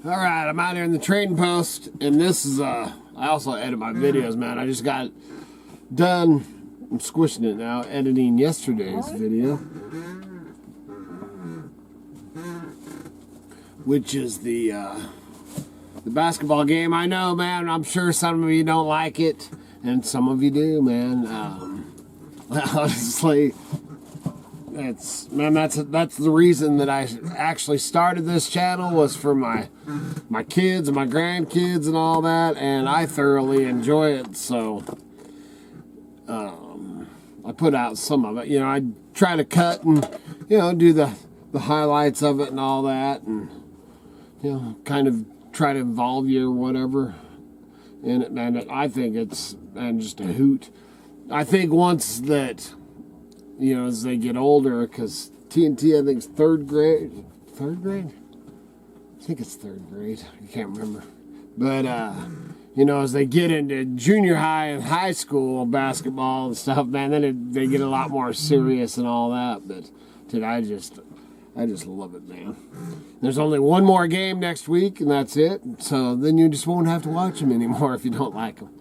Alright, I'm out here in the trading post, and this is, I also edit my videos, man. I just got done, I'm squishing it now, editing yesterday's video, which is the basketball game. I know, man, I'm sure some of you don't like it, and some of you do, man. Honestly, that's the reason that I actually started this channel, was for my kids and my grandkids and all that, and I thoroughly enjoy it. So I put out some of it. You know, I try to cut and, you know, do the highlights of it and all that, and, you know, kind of try to involve you or whatever in it, man. I think it's, man, just a hoot. I think once that, you know, as they get older, because TNT, I think, is third grade? I think it's third grade. I can't remember. But, you know, as they get into junior high and high school basketball and stuff, man, then they get a lot more serious and all that. But, dude, I just love it, man. There's only one more game next week, and that's it. So then you just won't have to watch them anymore if you don't like them.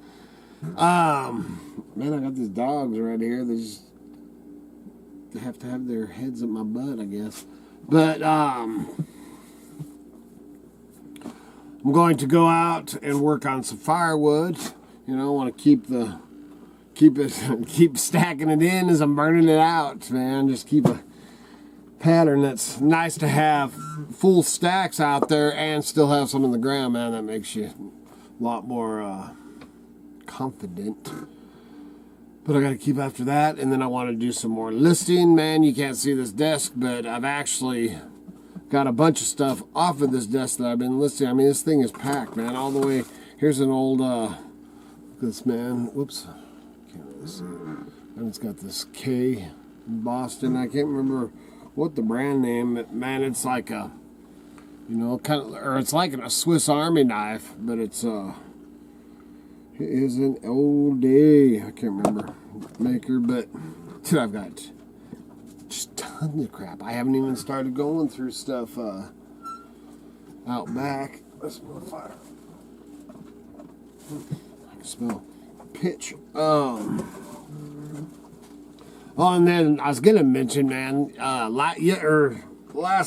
Man, I got these dogs right here. They have to have their heads up my butt, I guess. But I'm going to go out and work on some firewood. You know, I want to keep stacking it in as I'm burning it out, man. Just keep a pattern. That's nice to have full stacks out there and still have some in the ground, man. That makes you a lot more confident. But I got to keep after that, and then I want to do some more listing. Man, you can't see this desk, but I've actually got a bunch of stuff off of this desk that I've been listing. I mean, this thing is packed, man, all the way. Here's an old, look at this, man. Whoops. Can't really see it. And it's got this K in Boston. I can't remember what the brand name, but man, it's like a, you know, kind of, or it's like a Swiss Army knife, but it's, it is an old day, I can't remember maker, but dude, I've got just tons of crap. I haven't even started going through stuff out back. Let's smell fire. I can smell pitch. Oh, and then I was gonna mention, man, last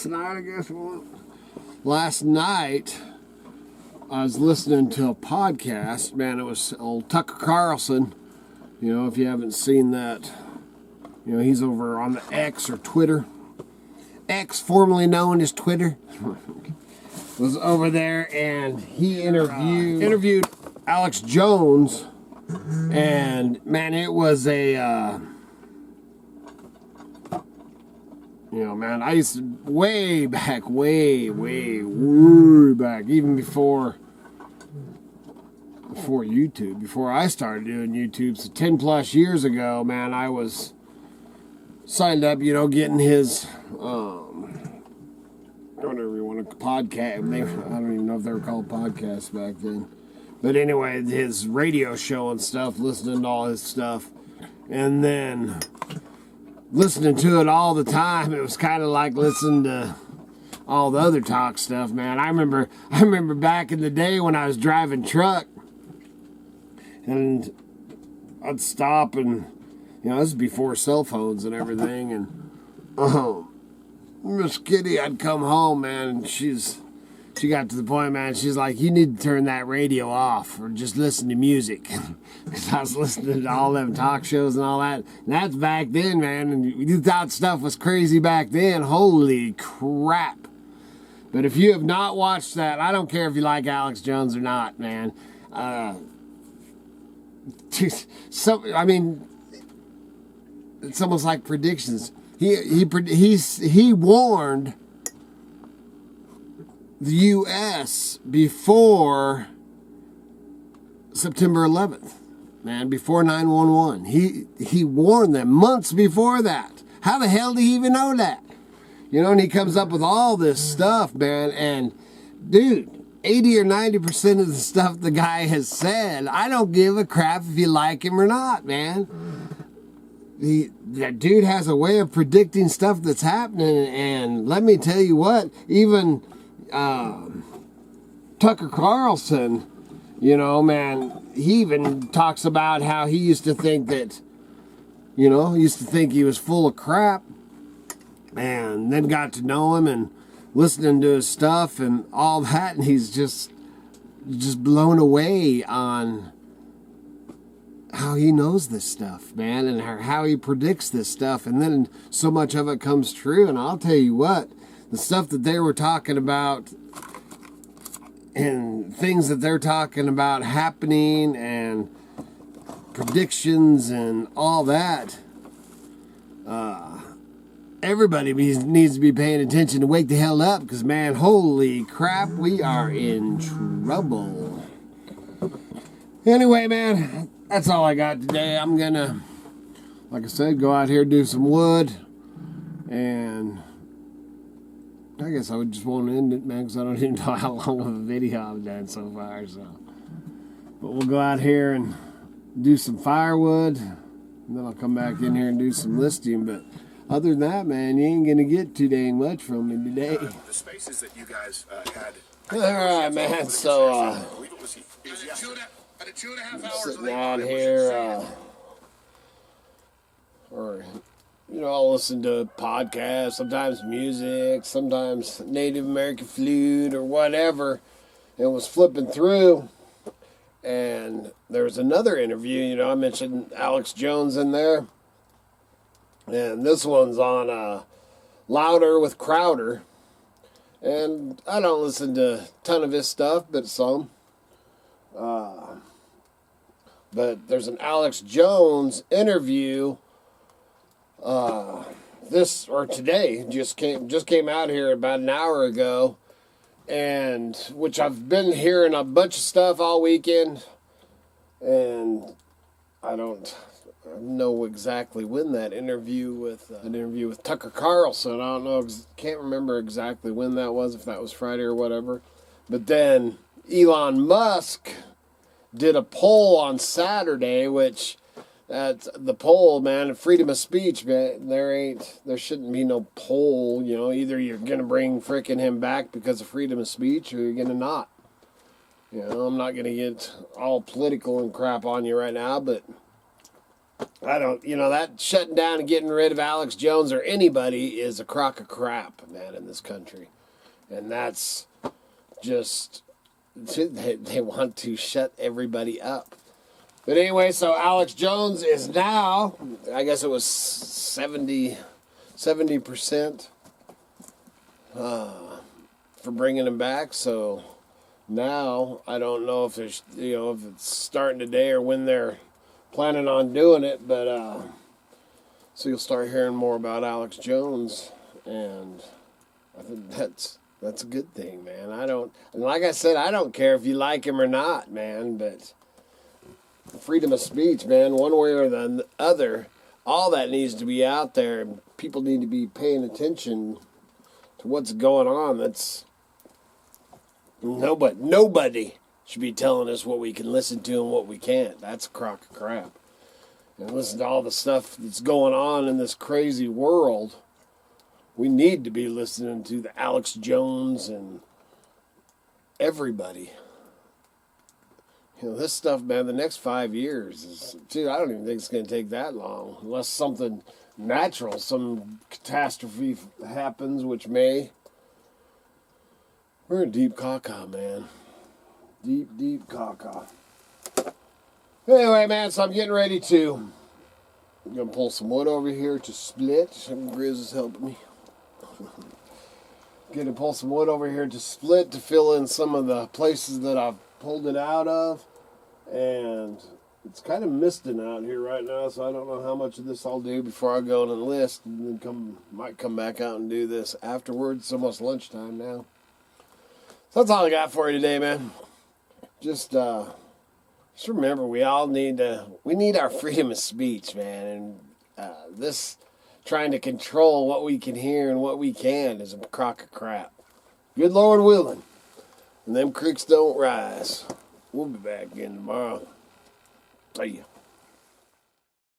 night, I guess it was. Last night, I was listening to a podcast, man. It was old Tucker Carlson. You know, if you haven't seen that, you know, he's over on the X or Twitter. X, formerly known as Twitter, was over there, and he interviewed Alex Jones. And, man, it was a, you know, man, I used to, way back, even before YouTube, before I started doing YouTube, so 10 plus years ago, man, I was signed up, you know, getting his, whatever you want to, podcast, I don't even know if they were called podcasts back then, but anyway, his radio show and stuff, listening to all his stuff, and then listening to it all the time. It was kind of like listening to all the other talk stuff, man. I remember back in the day when I was driving truck, and I'd stop, and, you know, this is before cell phones and everything, and Miss Kitty, I'd come home, man, and she got to the point, man, she's like, you need to turn that radio off or just listen to music. Because I was listening to all them talk shows and all that. And that's back then, man. And you thought stuff was crazy back then. Holy crap. But if you have not watched that, I don't care if you like Alex Jones or not, man. I mean, it's almost like predictions. He warned the U.S. before September 11th, man, before 9/11. He warned them months before that. How the hell do you even know that? You know, and he comes up with all this stuff, man, and dude, 80 or 90% of the stuff the guy has said, I don't give a crap if you like him or not, man. That dude has a way of predicting stuff that's happening, and let me tell you what, even Tucker Carlson, you know, man, he even talks about how he used to think that, you know, he used to think he was full of crap, and then got to know him and listening to his stuff and all that, and he's just blown away on how he knows this stuff, man, and how he predicts this stuff, and then so much of it comes true. And I'll tell you what, the stuff that they were talking about and things that they're talking about happening and predictions and all that, everybody needs to be paying attention to wake the hell up, because, man, holy crap, we are in trouble. Anyway, man, that's all I got today. I'm gonna, like I said, go out here, do some wood, and I guess I would just want to end it, man, because I don't even know how long of a video I've done so far. So, but we'll go out here and do some firewood, and then I'll come back in here and do some listing. But other than that, man, you ain't gonna get too dang much from me today. The spaces that you guys had. All right, man. So, sitting out here, or, you know, I'll listen to podcasts, sometimes music, sometimes Native American flute or whatever, and was flipping through, and there was another interview, you know, I mentioned Alex Jones in there, and this one's on Louder with Crowder, and I don't listen to a ton of his stuff, but some. But there's an Alex Jones interview. Today just came out here about an hour ago, and which I've been hearing a bunch of stuff all weekend, and I don't know exactly when that interview with Tucker Carlson. I don't know, can't remember exactly when that was, if that was Friday or whatever. But then Elon Musk did a poll on Saturday, which that's the poll, man, freedom of speech, man. There shouldn't be no poll, you know. Either you're gonna bring frickin' him back because of freedom of speech, or you're gonna not. You know, I'm not gonna get all political and crap on you right now, but I don't, you know, that shutting down and getting rid of Alex Jones or anybody is a crock of crap, man, in this country. And that's just, they want to shut everybody up. But anyway, so Alex Jones is now, I guess it was 70% for bringing him back. So now I don't know if there's, you know, if it's starting today or when they're planning on doing it. But so you'll start hearing more about Alex Jones, and I think that's a good thing, man. Like I said, I don't care if you like him or not, man, but freedom of speech, man, one way or the other, all that needs to be out there, and people need to be paying attention to what's going on. That's nobody should be telling us what we can listen to and what we can't. That's a crock of crap. And listen to all the stuff that's going on in this crazy world. We need to be listening to the Alex Jones and everybody. You know, this stuff, man, the next 5 years is, dude, I don't even think it's going to take that long. Unless something natural, some catastrophe happens, which may. We're in deep caca, man. Deep caca. Anyway, man, so I'm getting ready to, I'm going to pull some wood over here to split. Grizz is helping me. Going to pull some wood over here to split, to fill in some of the places that I've pulled it out of. And it's kind of misting out here right now, so I don't know how much of this I'll do before I go and enlist, and then might come back out and do this afterwards. It's almost lunchtime now. So that's all I got for you today, man. Just remember, we need our freedom of speech, man. And this trying to control what we can hear and what we can is a crock of crap. Good Lord willing, and them creeks don't rise. We'll be back again tomorrow. See ya.